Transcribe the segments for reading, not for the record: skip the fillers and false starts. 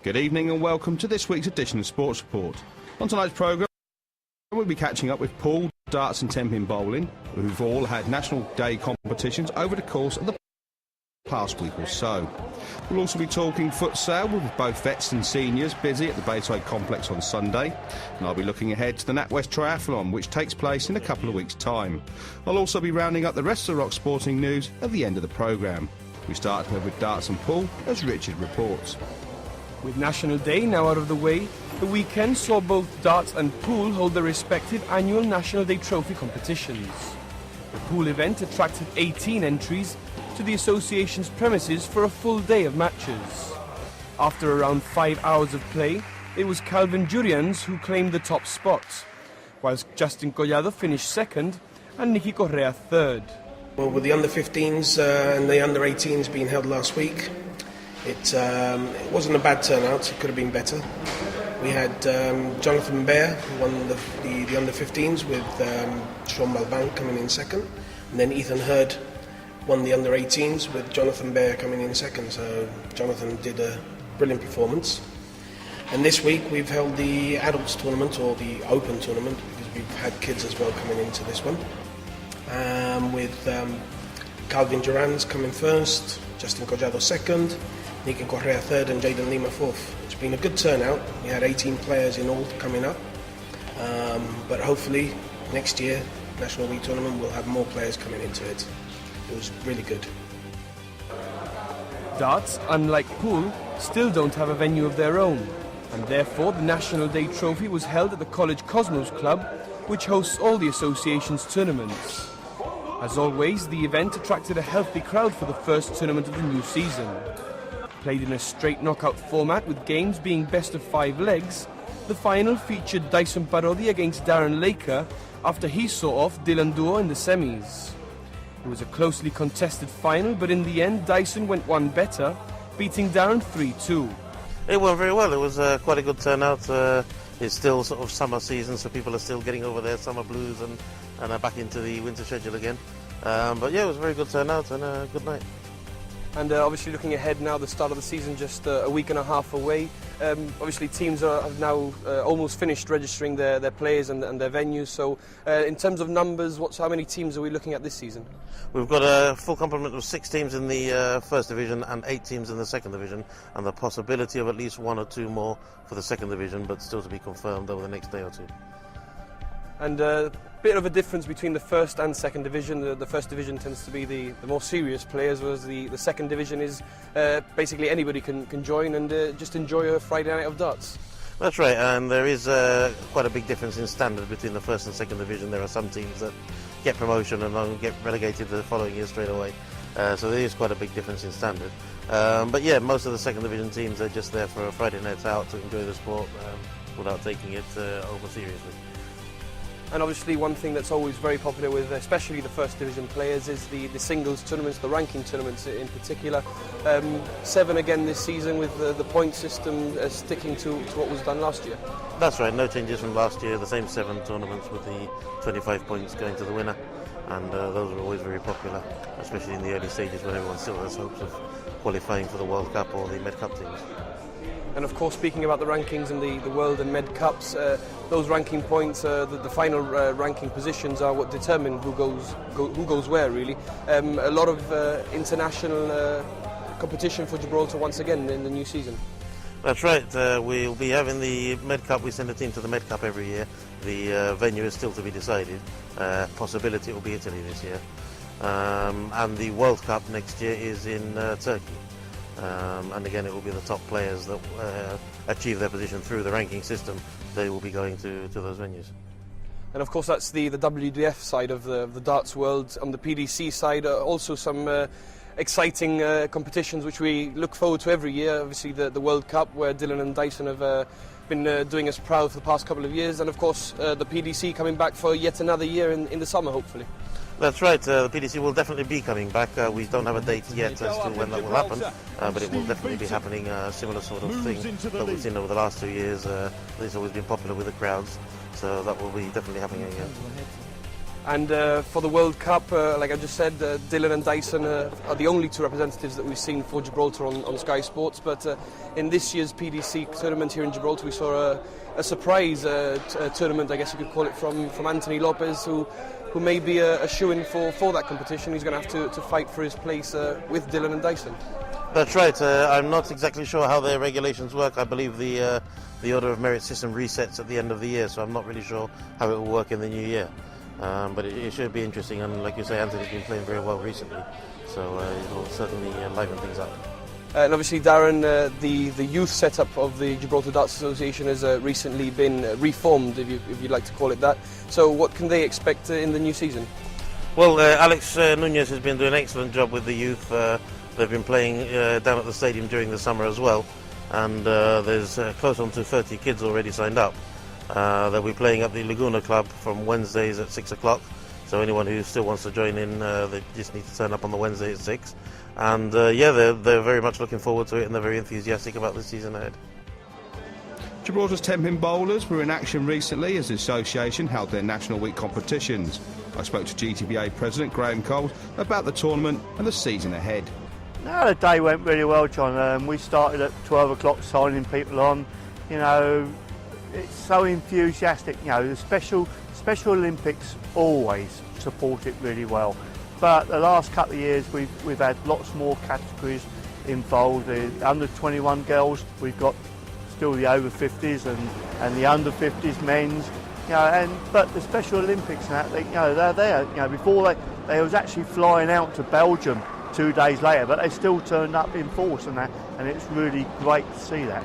Good evening and welcome to this week's edition of Sports Report. On tonight's programme, we'll be catching up with pool, darts and tenpin bowling, who've all had National Day competitions over the course of the past week or so. We'll also be talking futsal with both vets and seniors busy at the Bayside Complex on Sunday, and I'll be looking ahead to the NatWest Triathlon, which takes place in a couple of weeks' time. I'll also be rounding up the rest of the rock sporting news at the end of the programme. We start with darts and pool, as Richard reports. With National Day now out of the way, the weekend saw both darts and pool hold their respective annual National Day trophy competitions. The pool event attracted 18 entries to the association's premises for a full day of matches. After around 5 hours of play, it was Calvin Jurians who claimed the top spot, whilst Justin Collado finished second and Nicky Correa third. Well, with the under-15s and the under-18s being held last week, it wasn't a bad turnout. It could have been better. We had Jonathan Baer who won the under-15s with Sean Malban coming in second, and then Ethan Hurd won the under-18s with Jonathan Baer coming in second. So Jonathan did a brilliant performance. And this week we've held the adults tournament, or the open tournament, because we've had kids as well coming into this one, with Calvin Durans coming first, Justin Collado second, Nicky Correa third and Jaden Lima fourth. It's been a good turnout. We had 18 players in all coming up, but hopefully next year, National Week Tournament, will have more players coming into it. It was really good. Darts, unlike pool, still don't have a venue of their own, and therefore the National Day Trophy was held at the College Cosmos Club, which hosts all the association's tournaments. As always, the event attracted a healthy crowd for the first tournament of the new season. Played in a straight knockout format with games being best of 5 legs, the final featured Dyson Parodi against Darren Laker after he saw off Dylan Duo in the semis. It was a closely contested final, but in the end Dyson went one better, beating Darren 3-2. It went very well. It was quite a good turnout. It's still sort of summer season, so people are still getting over their summer blues and are back into the winter schedule again. But yeah, it was a very good turnout and a good night. And obviously looking ahead now, the start of the season just a week and a half away. Obviously teams have now almost finished registering their players and their venues. So in terms of numbers, how many teams are we looking at this season? We've got a full complement of 6 teams in the first division and 8 teams in the second division, and the possibility of at least 1 or 2 more for the second division, but still to be confirmed over the next day or two. And a bit of a difference between the first and second division. The first division tends to be the more serious players, whereas the second division is basically anybody can join and just enjoy a Friday night of darts. That's right, and there is quite a big difference in standard between the first and second division. There are some teams that get promotion and then get relegated the following year straight away. So there is quite a big difference in standard. But yeah, most of the second division teams are just there for a Friday night out to enjoy the sport without taking it over seriously. And obviously one thing that's always very popular with especially the first division players is the singles tournaments, the ranking tournaments in particular. 7 again this season with the point system sticking to what was done last year. That's right, no changes from last year, the same 7 tournaments with the 25 points going to the winner, and those are always very popular, especially in the early stages when everyone still has hopes of qualifying for the World Cup or the Med Cup teams. And of course, speaking about the rankings and the World and Med Cups, those ranking points, the final ranking positions are what determine who goes where, really. A lot of international competition for Gibraltar once again in the new season. That's right. We'll be having the Med Cup. We send a team to the Med Cup every year. The venue is still to be decided. Possibility it will be Italy this year. And the World Cup next year is in Turkey. And again, it will be the top players that achieve their position through the ranking system. They will be going to those venues. And of course, that's the WDF side of the darts world. On the PDC side, also some exciting competitions which we look forward to every year. Obviously, the World Cup, where Dylan and Dyson have been doing us proud for the past couple of years, and of course the PDC coming back for yet another year in the summer, hopefully. That's right, the PDC will definitely be coming back. We don't have a date yet as to when that will happen, but it will definitely be happening, a similar sort of thing that we've seen over the last 2 years. It's always been popular with the crowds, so that will be definitely happening again. And for the World Cup, like I just said, Dylan and Dyson are the only two representatives that we've seen for Gibraltar on Sky Sports. But in this year's PDC tournament here in Gibraltar, we saw a surprise tournament, I guess you could call it, from Anthony Lopez, who may be a shoo-in for that competition. He's going to have to fight for his place with Dylan and Dyson. That's right. I'm not exactly sure how their regulations work. I believe the Order of Merit system resets at the end of the year, so I'm not really sure how it will work in the new year. But it should be interesting, and like you say, Anthony's been playing very well recently, so it will certainly liven things up. And obviously, Darren, the youth setup of the Gibraltar Darts Association has recently been reformed, if you'd like to call it that. So what can they expect in the new season? Well, Alex Nunez has been doing an excellent job with the youth. They've been playing down at the stadium during the summer as well, and there's close on to 30 kids already signed up. They'll be playing at the Laguna Club from Wednesdays at 6 o'clock, so anyone who still wants to join in, they just need to turn up on the Wednesday at 6. And they're very much looking forward to it, and they're very enthusiastic about the season ahead. Gibraltar's 10-pin bowlers were in action recently as the association held their National Week competitions. I spoke to GTBA President Graham Coles about the tournament and the season ahead. No, the day went really well, John. We started at 12 o'clock signing people on. You know, it's so enthusiastic. You know, the Special Olympics always support it really well. But the last couple of years we've had lots more categories involved. The under 21 girls, we've got still the over 50s and the under 50s men's. You know, but the Special Olympics and that, they're there. You know, before they was actually flying out to Belgium 2 days later, but they still turned up in force and that, and it's really great to see that.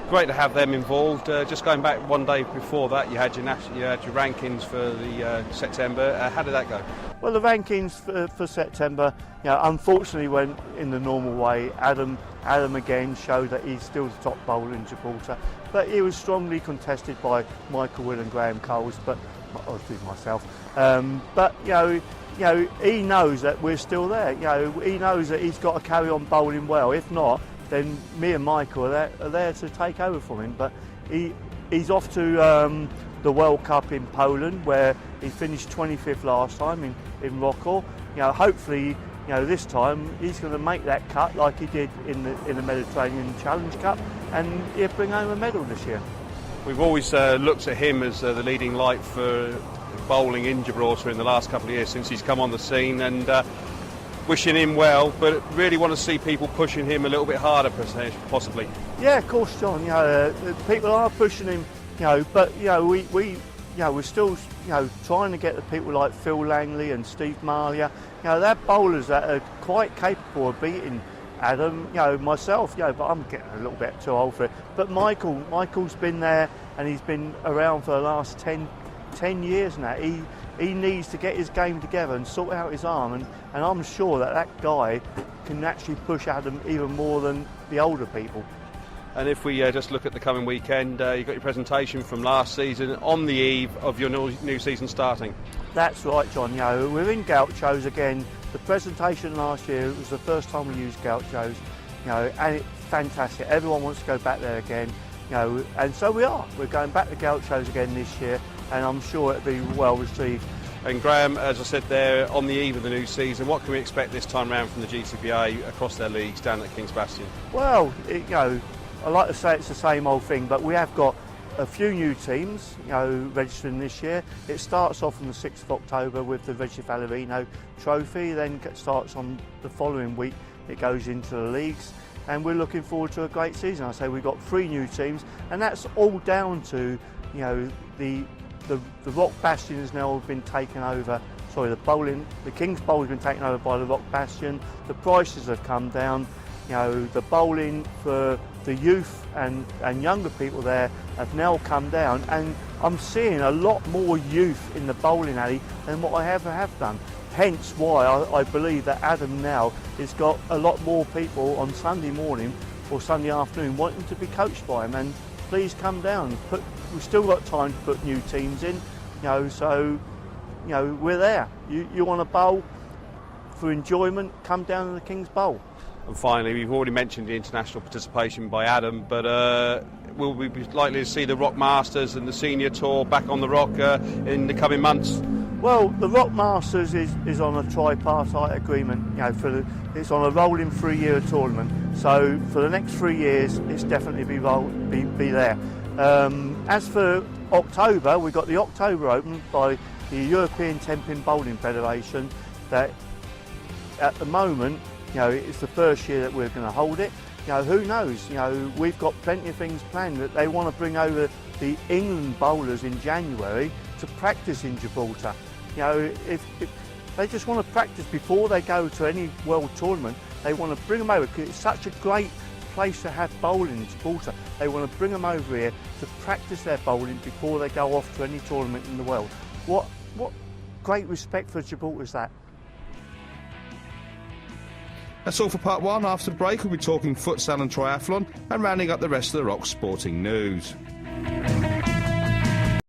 Great to have them involved. Just going back one day before that, you had your rankings for the September. How did that go? Well, the rankings for September, unfortunately went in the normal way. Adam again showed that he's still the top bowler in Gibraltar, but he was strongly contested by Michael Will and Graham Coles, but obviously myself. But he knows that we're still there. He knows that he's got to carry on bowling well. If not, then me and Michael are there to take over from him. But he's off to the World Cup in Poland, where he finished 25th last time in Rockall. Hopefully, this time he's going to make that cut like he did in the Mediterranean Challenge Cup, and he'll bring home a medal this year. We've always looked at him as the leading light for bowling in Gibraltar in the last couple of years since he's come on the scene, and wishing him well, but really want to see people pushing him a little bit harder, possibly. Yeah, of course, John. People are pushing him, but we're still trying to get the people like Phil Langley and Steve Marlier. They're bowlers that are quite capable of beating Adam. Myself, but I'm getting a little bit too old for it. But Michael's been there, and he's been around for the last 10 years now. He needs to get his game together and sort out his arm, and I'm sure that guy can actually push Adam even more than the older people. And if we just look at the coming weekend, you've got your presentation from last season on the eve of your new season starting. That's right, John. We're in Gauchos again. The presentation last year, it was the first time we used Gauchos, and it's fantastic. Everyone wants to go back there again, and so we are. We're going back to Gauchos again this year, and I'm sure it'll be well received. And Graham, as I said there, on the eve of the new season, what can we expect this time round from the GTBA across their leagues down at King's Bastion? Well, I like to say it's the same old thing, but we have got a few new teams, registering this year. It starts off on the 6th of October with the Reggie Valerino Trophy, then starts on the following week. It goes into the leagues, and we're looking forward to a great season. I say we've got 3 new teams, and that's all down to, the Rock Bastion has now been taken over. Sorry, the King's Bowl has been taken over by the Rock Bastion. The prices have come down. The bowling for the youth and younger people there have now come down, and I'm seeing a lot more youth in the bowling alley than what I ever have done. Hence why I believe that Adam now has got a lot more people on Sunday morning or Sunday afternoon wanting to be coached by him. And please come down. We've still got time to put new teams in, so we're there. You want to bowl for enjoyment, come down to the King's Bowl. And finally, we've already mentioned the international participation by Adam, but will we be likely to see the Rock Masters and the Senior Tour back on the Rock in the coming months? Well, the Rock Masters is on a tripartite agreement. You know, it's on a rolling 3-year tournament. So for the next 3 years, it's definitely be there. As for October, we've got the October Open by the European 10-pin Bowling Federation. That at the moment, you know, it's the first year that we're going to hold it. You know, who knows? You know, we've got plenty of things planned. That they want to bring over the England bowlers in January to practice in Gibraltar. You know, if they just want to practice before they go to any world tournament, they want to bring them over because it's such a great place to have bowling in Gibraltar. They want to bring them over here to practice their bowling before they go off to any tournament in the world. What great respect for Gibraltar is that? That's all for part one. After the break, we'll be talking futsal and triathlon and rounding up the rest of the Rock sporting news.